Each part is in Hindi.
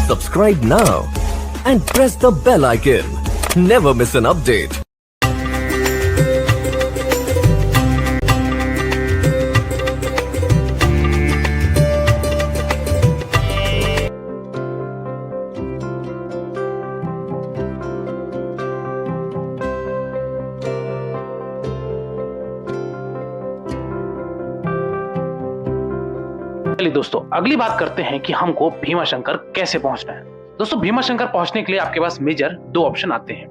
Subscribe now and press the bell icon. Never miss an update. चलिए दोस्तों, अगली बात करते हैं कि हमको भीमाशंकर कैसे पहुंचना है। दोस्तों, भीमाशंकर पहुंचने के लिए आपके पास मेजर दो ऑप्शन आते हैं।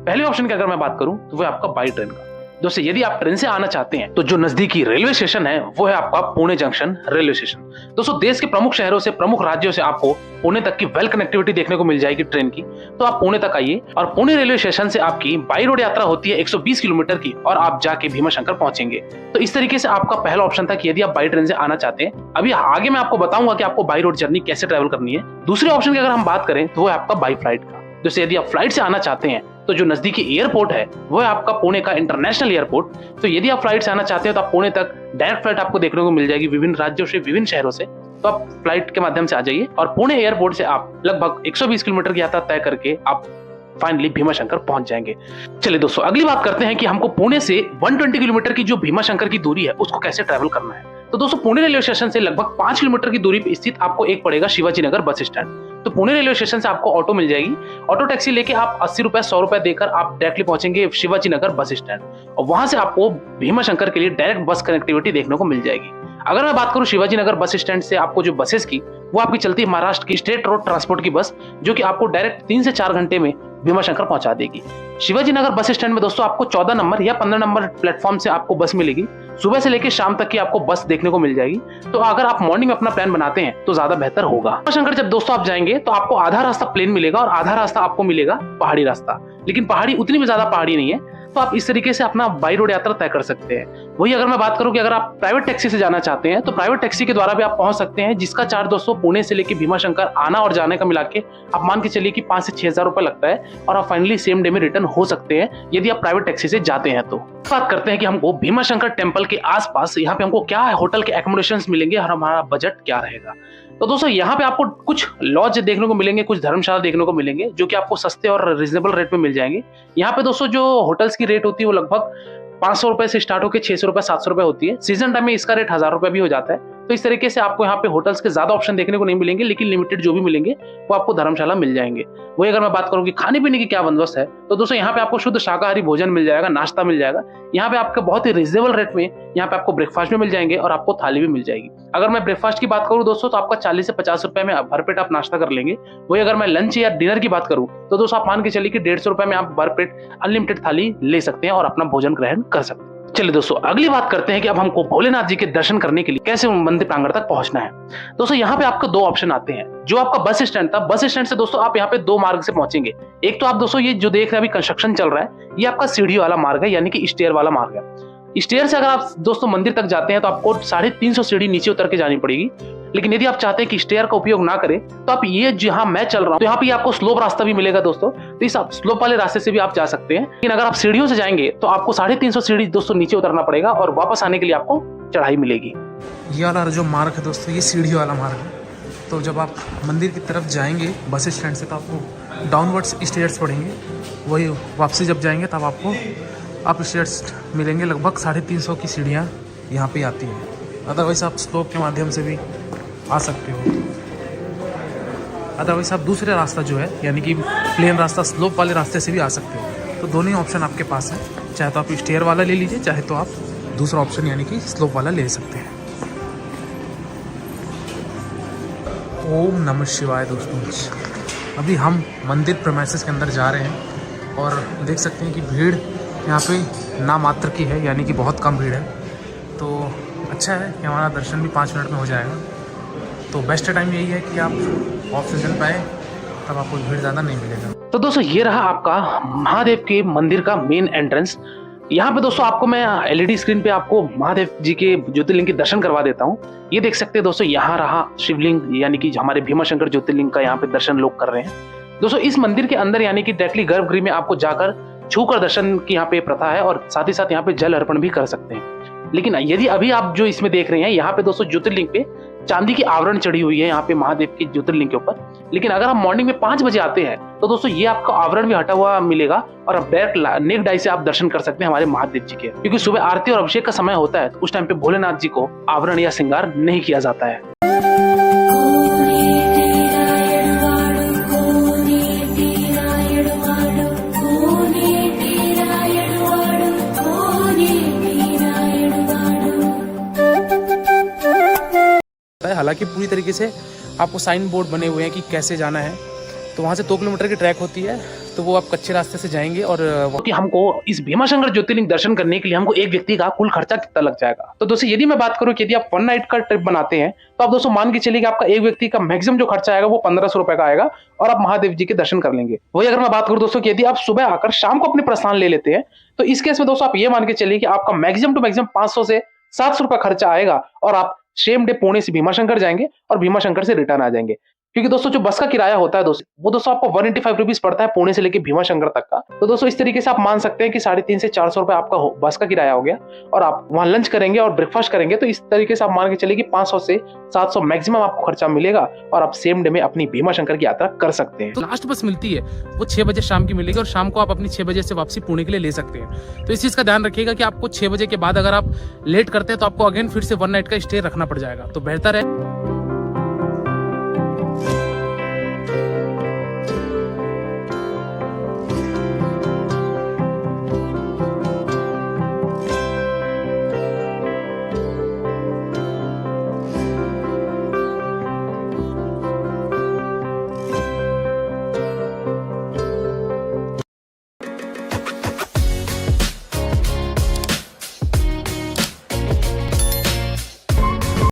पहले ऑप्शन की अगर मैं बात करूं तो वो है आपका बाई ट्रेन का। दोस्तों, यदि आप ट्रेन से आना चाहते हैं तो जो नजदीकी रेलवे स्टेशन है वो है आपका पुणे जंक्शन रेलवे स्टेशन। दोस्तों, देश के प्रमुख शहरों से, प्रमुख राज्यों से आपको पुणे तक की वेल कनेक्टिविटी देखने को मिल जाएगी ट्रेन की। तो आप पुणे तक आइए और पुणे रेलवे स्टेशन से आपकी बाई रोड यात्रा होती है 120 किलोमीटर की और आप जाके भीमाशंकर पहुंचेंगे। तो इस तरीके से आपका पहला ऑप्शन था कि यदि आप बाई ट्रेन से आना चाहते हैं। अभी आगे मैं आपको बताऊंगा कि आपको बाई रोड जर्नी कैसे ट्रेवल करनी है। दूसरे ऑप्शन की अगर हम बात करें तो वो है आपका बाई फ्लाइट का। जैसे यदि आप फ्लाइट से आना चाहते हैं तो जो नजदीकी एयरपोर्ट है वो है आपका पुणे का इंटरनेशनल एयरपोर्ट। तो यदि आप फ्लाइट से आना चाहते हैं तो आप पुणे तक डायरेक्ट फ्लाइट आपको देखने को मिल जाएगी विभिन्न राज्यों से, विभिन्न शहरों से। तो आप फ्लाइट के माध्यम से आ जाइए और पुणे एयरपोर्ट से आप लगभग 120 किलोमीटर की यात्रा तय करके आप फाइनली भीमाशंकर पहुंच जाएंगे। चलिए दोस्तों, अगली बात करते हैं कि हमको पुणे से 120 किलोमीटर की जो भीमाशंकर की दूरी है उसको कैसे ट्रैवल करना है। तो दोस्तों, पुणे रेलवे स्टेशन से लगभग 5 किलोमीटर की दूरी पर स्थित आपको एक पड़ेगा शिवाजी नगर बस स्टैंड। तो पुणे रेलवे स्टेशन से आपको ऑटो मिल जाएगी। ऑटो टैक्सी लेके आप 80 रुपए 100 रुपए देकर आप डायरेक्टली पहुंचेंगे शिवाजी नगर बस स्टैंड और वहां से आपको भीमाशंकर के लिए डायरेक्ट बस कनेक्टिविटी देखने को मिल जाएगी। अगर मैं बात करूं शिवाजी नगर बस स्टैंड से आपको जो बसेस की, वो आपकी चलती है महाराष्ट्र की स्टेट रोड ट्रांसपोर्ट की बस, जो कि आपको डायरेक्ट 3 से 4 घंटे में भीमाशंकर पहुंचा देगी। शिवाजी नगर बस स्टैंड में दोस्तों आपको 14 नंबर या 15 नंबर प्लेटफॉर्म से आपको बस मिलेगी। सुबह से लेकर शाम तक की आपको बस देखने को मिल जाएगी। तो अगर आप मॉर्निंग में अपना प्लान बनाते हैं तो ज्यादा बेहतर होगा। भीमाशंकर जब दोस्तों आप जाएंगे तो आपको आधा रास्ता प्लेन मिलेगा और आधा रास्ता आपको मिलेगा पहाड़ी रास्ता, लेकिन पहाड़ी उतनी भी ज्यादा पहाड़ी नहीं है। तो आप इस तरीके से अपना बाई रोड यात्रा तय कर सकते हैं। वही अगर मैं बात करूं कि अगर आप प्राइवेट टैक्सी से जाना चाहते हैं तो प्राइवेट टैक्सी के द्वारा भी आप पहुंच सकते हैं, जिसका चार्ज दोस्तों पुणे से लेकर भीमाशंकर आना और जाने का मिला के आप मान के चलिए कि 5 से 6 हजार रुपए लगता है और आप फाइनली सेम डे में रिटर्न हो सकते हैं यदि आप प्राइवेट टैक्सी से जाते हैं। तो बात करते हैं कि हमको भीमाशंकर टेम्पल के आसपास यहाँ पे हमको क्या होटल के एकोमोडेशंस मिलेंगे और हमारा बजट क्या रहेगा। तो दोस्तों, यहाँ पे आपको कुछ लॉज देखने को मिलेंगे, कुछ धर्मशाला देखने को मिलेंगे, जो कि आपको सस्ते और रिजनेबल रेट में मिल जाएंगे। यहाँ पे दोस्तों जो होटल्स की रेट होती है वो लगभग 500 रुपए से स्टार्ट होकर 600 रुपए 700 रुपए होती है। सीजन टाइम में इसका रेट 1000 रुपए भी हो जाता है। तो इस तरीके से आपको यहाँ पे होटल्स के ज्यादा ऑप्शन देखने को नहीं मिलेंगे, लेकिन लिमिटेड जो भी मिलेंगे वो आपको धर्मशाला मिल जाएंगे। वही अगर मैं बात करूँ कि खाने पीने की क्या बंदोबस्त है, तो दोस्तों यहाँ पे आपको शुद्ध शाकाहारी भोजन मिल जाएगा, नाश्ता मिल जाएगा। यहाँ पे आपके बहुत ही रिजनेबल रेट में यहाँ पे आपको ब्रेकफास्ट भी मिल जाएंगे और आपको थाली भी मिल जाएगी। अगर मैं ब्रेकफास्ट की बात करूँ दोस्तों तो आपका 40 से 50 रुपए में भरपेट आप नाश्ता कर लेंगे। वही अगर मैं लंच या डिनर की बात करूँ तो दोस्तों आप मान के चलिए कि 150 रुपए में आप भरपेट अनलिमिटेड थाली ले सकते हैं और अपना भोजन ग्रहण कर सकते हैं। चलिए दोस्तों, अगली बात करते हैं कि अब हमको भोलेनाथ जी के दर्शन करने के लिए कैसे मंदिर प्रांगण तक पहुंचना है। दोस्तों, यहाँ पे आपको 2 ऑप्शन आते हैं। जो आपका बस स्टैंड था, बस स्टैंड से दोस्तों आप यहाँ पे 2 मार्ग से पहुंचेंगे। एक तो आप दोस्तों ये जो देख रहे हैं अभी कंस्ट्रक्शन चल रहा है, ये आपका सीढ़ी वाला मार्ग है, यानी कि स्टेयर वाला मार्ग है। स्टेयर से अगर आप दोस्तों मंदिर तक जाते हैं तो आपको 350 सीढ़ी नीचे उतर के जानी पड़ेगी। लेकिन यदि आप चाहते हैं कि स्टेयर का उपयोग ना करें तो आप ये जहां मैं चल रहा हूं तो यहाँ पे आपको स्लोप रास्ता भी मिलेगा दोस्तों। तो इस स्लोप वाले रास्ते से भी आप जा सकते हैं। लेकिन अगर आप सीढ़ियों से जाएंगे तो आपको 350 सीढ़ी दोस्तों नीचे उतरना पड़ेगा और वापस आने के लिए आपको चढ़ाई मिलेगी। ये वाला जो मार्ग है दोस्तों, ये सीढ़ी वाला मार्ग है। तो जब आप मंदिर की तरफ जाएंगे बस स्टैंड से तो आपको डाउनवर्ड्स स्टेयर्स पड़ेंगे। वही वापसी जब जाएंगे तब आपको अप स्टेयर्स मिलेंगे। लगभग 350 की सीढ़ियाँ यहाँ पे आती हैं। अदरवाइज आप स्लोप के माध्यम से भी आ सकते हो। अदरवाइज आप दूसरे रास्ता जो है यानी कि प्लेन रास्ता स्लोप वाले रास्ते से भी आ सकते हो। तो दोनों ही ऑप्शन आपके पास है। चाहे तो आप स्टेयर वाला ले लीजिए, चाहे तो आप दूसरा ऑप्शन यानी कि स्लोप वाला ले सकते हैं। ओम नमः शिवाय दोस्तों, अभी हम मंदिर प्रेमाइसेस के अंदर जा रहे हैं और देख सकते हैं कि भीड़ यहाँ पे ना मात्र की है, यानी कि बहुत कम भीड़ है। तो अच्छा है कि हमारा दर्शन भी 5 मिनट में हो जाएगा। तो बेस्ट टाइम यही है कि आप ऑफ सीजन पे आए, तब आपको भीड़ ज़्यादा नहीं मिलेगा। तो दोस्तों ये रहा आपका महादेव के मंदिर का मेन एंट्रेंस। यहाँ पे दोस्तों आपको मैं एलईडी स्क्रीन पे आपको महादेव जी के ज्योतिर्लिंग के दर्शन करवा देता हूँ। ये देख सकते हैं दोस्तों, यहाँ रहा शिवलिंग, यानी कि हमारे भीमाशंकर ज्योतिर्लिंग का यहाँ पे दर्शन लोग कर रहे हैं। दोस्तों इस मंदिर के अंदर यानी कि डायरेक्टली गर्भगृह में आपको जाकर छूकर दर्शन की यहाँ पे प्रथा है और साथ ही साथ यहाँ पे जल अर्पण भी कर सकते हैं। लेकिन यदि अभी आप जो इसमें देख रहे हैं यहाँ पे दोस्तों ज्योतिर्लिंग पे चांदी की आवरण चढ़ी हुई है यहाँ पे महादेव के ज्योतिर्लिंग के ऊपर। लेकिन अगर आप मॉर्निंग में 5 बजे आते हैं तो दोस्तों ये आपको आवरण भी हटा हुआ मिलेगा और आप डायरेक्ट नेक डाई से आप दर्शन कर सकते हैं हमारे महादेव जी के, क्योंकि सुबह आरती और अभिषेक का समय होता है तो उस टाइम पे भोलेनाथ जी को आवरण या श्रृंगार नहीं किया जाता है। हालांकि पूरी तरीके से आपको साइन बोर्ड बने हुए हैं कि कैसे जाना है, तो वहाँ से 2 किलोमीटर की ट्रैक होती है, तो वो आप कच्चे रास्ते से जाएंगे। और कि हमको इस भीमाशंकर ज्योतिर्लिंग दर्शन करने के लिए हमको एक व्यक्ति का कुल खर्चा कितना लग जाएगा। तो दोस्तों यदि मैं बात करूं कि यदि आप 1 नाइट का ट्रिप बनाते हैं तो आप दोस्तों मान के चलिए कि आपका एक व्यक्ति का मैक्सिमम जो खर्चा आएगा वो 1500 रुपए का आएगा और आप महादेव जी के दर्शन कर लेंगे। वही अगर मैं बात करूं दोस्तों कि यदि आप सुबह आकर शाम को अपने प्रस्थान ले लेते हैं तो इस केस में दोस्तों आप ये मान के चलिए कि आपका मैक्सिमम टू मैक्सिमम 500 से 700 रुपए खर्चा आएगा और आप सेम डे पुणे से भीमाशंकर जाएंगे और भीमाशंकर से रिटर्न आ जाएंगे। क्योंकि दोस्तों जो बस का किराया होता है दोस्तों वो दोस्तों आपको 185 रुपीज पड़ता है पुणे से लेके भीमाशंकर तक का। तो दोस्तों इस तरीके से आप मान सकते हैं कि 350 से 400 रुपए आपका बस का किराया हो गया और आप वहां लंच करेंगे और ब्रेकफास्ट करेंगे तो इस तरीके से आप मान के चलिए कि 500 से 700 मैक्सिमम आपको खर्चा मिलेगा और आप सेम डे में अपनी भीमाशंकर की यात्रा कर सकते हैं। तो लास्ट बस मिलती है वो 6 बजे शाम की मिलेगी और शाम को आप अपनी 6 बजे से वापसी पुणे के लिए ले सकते हैं। तो इस चीज का ध्यान रखिएगा कि आपको 6 बजे के बाद अगर आप लेट करते हैं तो आपको अगेन फिर से 1 नाइट का स्टे रखना पड़ जाएगा। तो बेहतर है